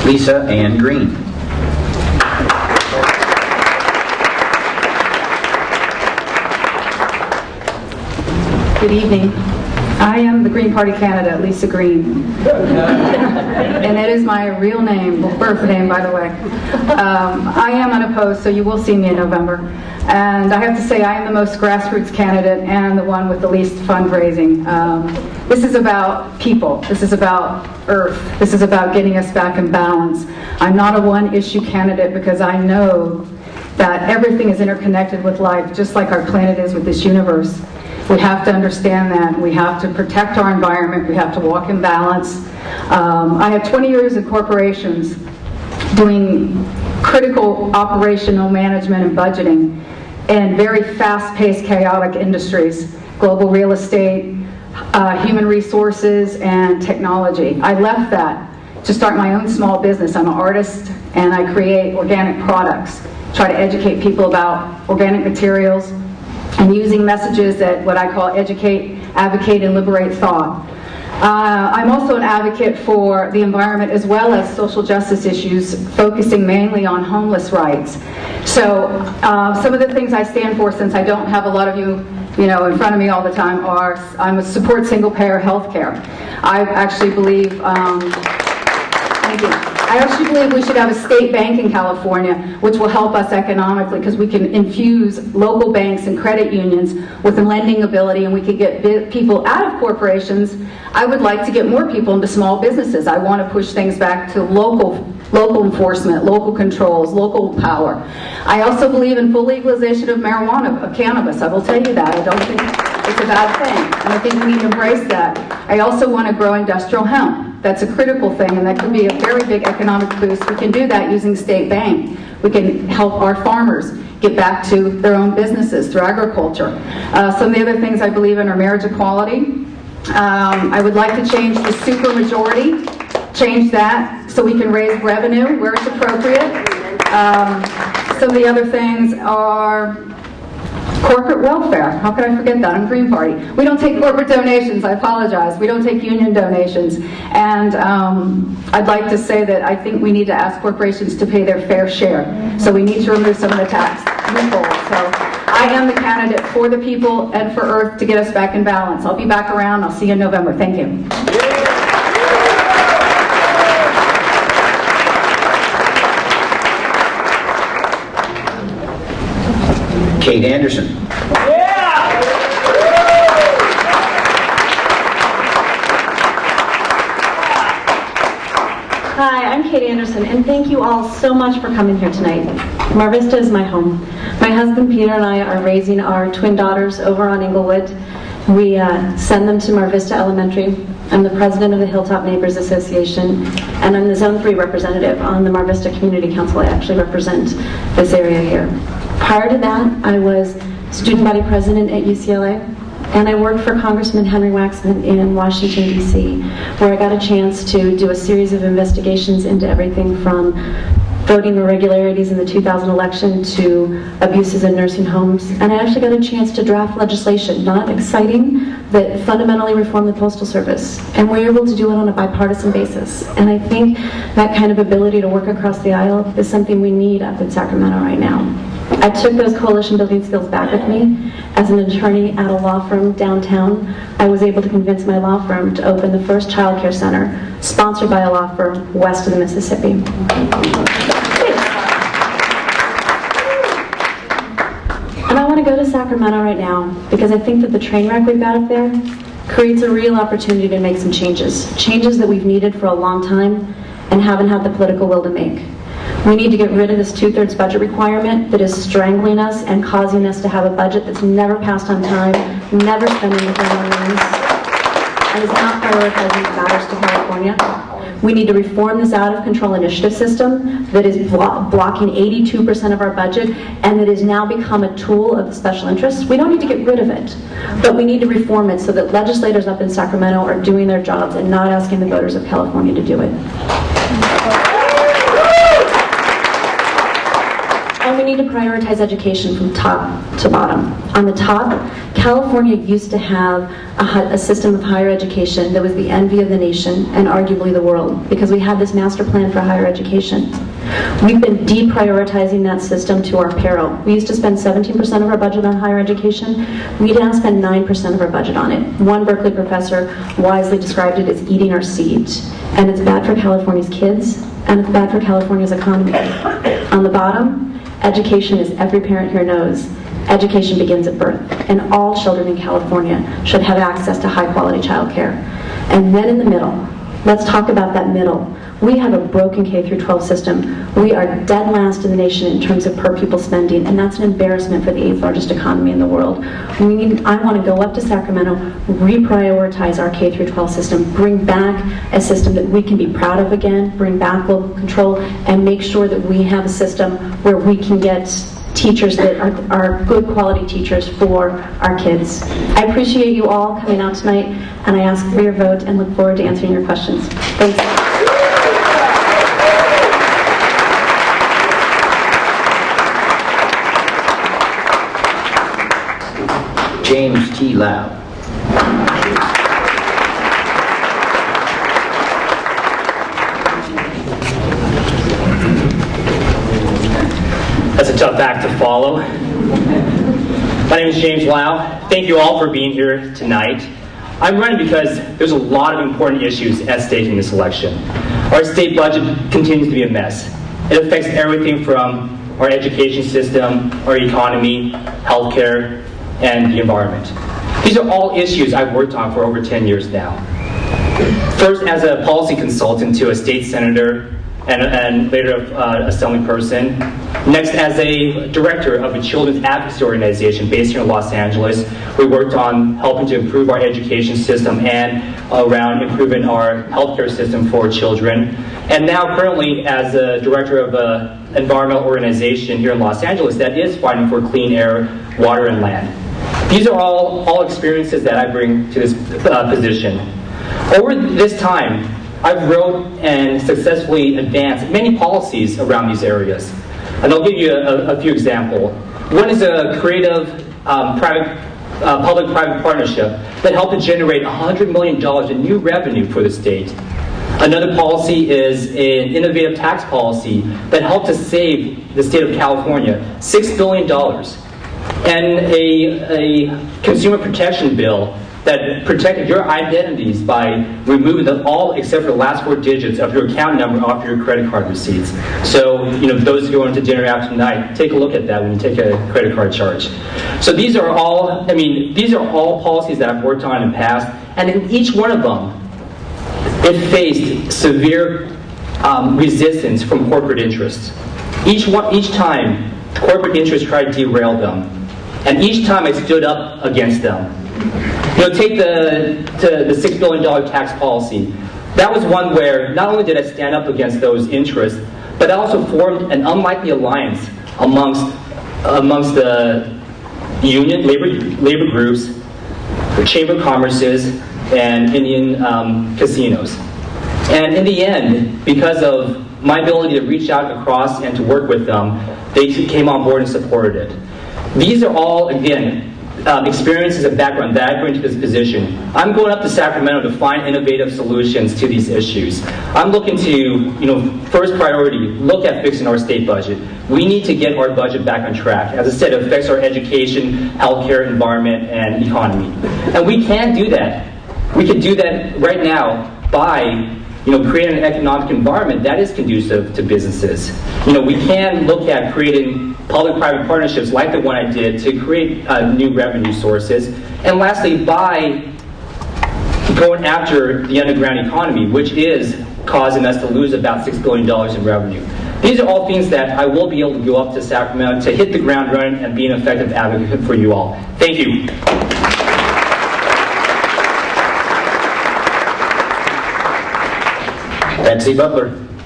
Lisa Ann Green. Good evening. I am the Green Party candidate, Lisa Green. And it is my real name, birth name, by the way. I am unopposed, so you will see me in November. And I have to say, I am the most grassroots candidate and the one with the least fundraising. This is about people. This is about Earth. This is about getting us back in balance. I'm not a one-issue candidate because I know that everything is interconnected with life, just like our planet is with this universe. We have to understand that. We have to protect our environment. We have to walk in balance. I have 20 years in corporations doing critical operational management and budgeting in very fast-paced, chaotic industries, global real estate, human resources, and technology. I left that to start my own small business. I'm an artist, and I create organic products, try to educate people about organic materials, and using messages that what I call educate, advocate, and liberate thought. I'm also an advocate for the environment as well as social justice issues, focusing mainly on homeless rights. So some of the things I stand for, since I don't have a lot of you in front of me all the time, are I'm a support single-payer health care. I actually believe, thank you. I actually believe we should have a state bank in California, which will help us economically, because we can infuse local banks and credit unions with a lending ability, and we could get people out of corporations. I would like to get more people into small businesses. I want to push things back to local enforcement, local controls, local power. I also believe in full legalization of marijuana, of cannabis. I will tell you that. I don't think it's a bad thing, and I think we need to embrace that. I also want to grow industrial hemp. That's a critical thing, and that could be a very big economic boost. We can do that using state bank. We can help our farmers get back to their own businesses through agriculture. Some of the other things I believe in are marriage equality. I would like to change the supermajority, change that so we can raise revenue where it's appropriate. Some of the other things are corporate welfare. How could I forget that? I'm Green Party. We don't take corporate donations. I apologize. We don't take union donations. And I'd like to say that I think we need to ask corporations to pay their fair share. So we need to remove some of the tax loopholes. So I am the candidate for the people and for Earth to get us back in balance. I'll be back around. I'll see you in November. Thank you. Kate Anderson. Hi, I'm Kate Anderson, and thank you all so much for coming here tonight. Mar Vista is my home. My husband Peter and I are raising our twin daughters over on Inglewood. We send them to Mar Vista Elementary. I'm the president of the Hilltop Neighbors Association, and I'm the Zone 3 representative on the Mar Vista Community Council. I actually represent this area here. Prior to that, I was student body president at UCLA, and I worked for Congressman Henry Waxman in Washington, D.C., where I got a chance to do a series of investigations into everything from voting irregularities in the 2000 election to abuses in nursing homes. And I actually got a chance to draft legislation, not exciting, that fundamentally reformed the Postal Service. And we're able to do it on a bipartisan basis. And I think that kind of ability to work across the aisle is something we need up in Sacramento right now. I took those coalition building skills back with me. As an attorney at a law firm downtown, I was able to convince my law firm to open the first child care center, sponsored by a law firm west of the Mississippi. And I want to go to Sacramento right now because I think that the train wreck we've got up there creates a real opportunity to make some changes that we've needed for a long time and haven't had the political will to make. We need to get rid of this 2/3 budget requirement that is strangling us and causing us to have a budget that's never passed on time, never spending within our means, and is not prioritizing what matters to California. We need to reform this out-of-control initiative system that is blocking 82% of our budget and that has now become a tool of the special interests. We don't need to get rid of it, but we need to reform it so that legislators up in Sacramento are doing their jobs and not asking the voters of California to do it. And we need to prioritize education from top to bottom. On the top, California used to have a system of higher education that was the envy of the nation and arguably the world, because we had this master plan for higher education. We've been deprioritizing that system to our peril. We used to spend 17% of our budget on higher education. We now spend 9% of our budget on it. One Berkeley professor wisely described it as eating our seeds. And it's bad for California's kids, and it's bad for California's economy. On the bottom, education, as every parent here knows, education begins at birth, and all children in California should have access to high-quality childcare. And then in the middle, let's talk about that middle. We have a broken K-12 system. We are dead last in the nation in terms of per pupil spending, and that's an embarrassment for the 8th largest economy in the world. I want to go up to Sacramento, reprioritize our K-12 system, bring back a system that we can be proud of again, bring back local control, and make sure that we have a system where we can get teachers that are good quality teachers for our kids. I appreciate you all coming out tonight, and I ask for your vote and look forward to answering your questions. Thanks. James T. Lau. That's a tough act to follow. My name is James Lau. Thank you all for being here tonight. I'm running because there's a lot of important issues at stake in this election. Our state budget continues to be a mess. It affects everything from our education system, our economy, healthcare, and the environment. These are all issues I've worked on for over 10 years now. First as a policy consultant to a state senator and later assembly person. Next as a director of a children's advocacy organization based here in Los Angeles. We worked on helping to improve our education system and around improving our healthcare system for children. And now currently as a director of an environmental organization here in Los Angeles that is fighting for clean air, water, and land. These are all experiences that I bring to this position. Over this time, I've wrote and successfully advanced many policies around these areas. And I'll give you a few examples. One is a creative public-private partnership that helped to generate $100 million in new revenue for the state. Another policy is an innovative tax policy that helped to save the state of California $6 billion. And a consumer protection bill that protected your identities by removing all except for the last 4 digits of your account number off your credit card receipts. So, those going to dinner after tonight, take a look at that when you take a credit card charge. So these are all policies that I've worked on in the past, and in each one of them, it faced severe resistance from corporate interests. Each time, corporate interests tried to derail them, and each time I stood up against them. Take the $6 billion tax policy. That was one where not only did I stand up against those interests, but I also formed an unlikely alliance amongst the union, labor groups, the Chamber of Commerce's, and Indian casinos. And in the end, because of my ability to reach out across and to work with them, they came on board and supported it. These are all, again, experiences and background that I bring to this position. I'm going up to Sacramento to find innovative solutions to these issues. I'm looking to, first priority, look at fixing our state budget. We need to get our budget back on track. As I said, it affects our education, healthcare, environment, and economy. And we can do that. We can do that right now by creating an economic environment that is conducive to businesses. We can look at creating public-private partnerships like the one I did to create new revenue sources. And lastly, by going after the underground economy, which is causing us to lose about $6 billion in revenue. These are all things that I will be able to go up to Sacramento to hit the ground running and be an effective advocate for you all. Thank you. Betsy Butler.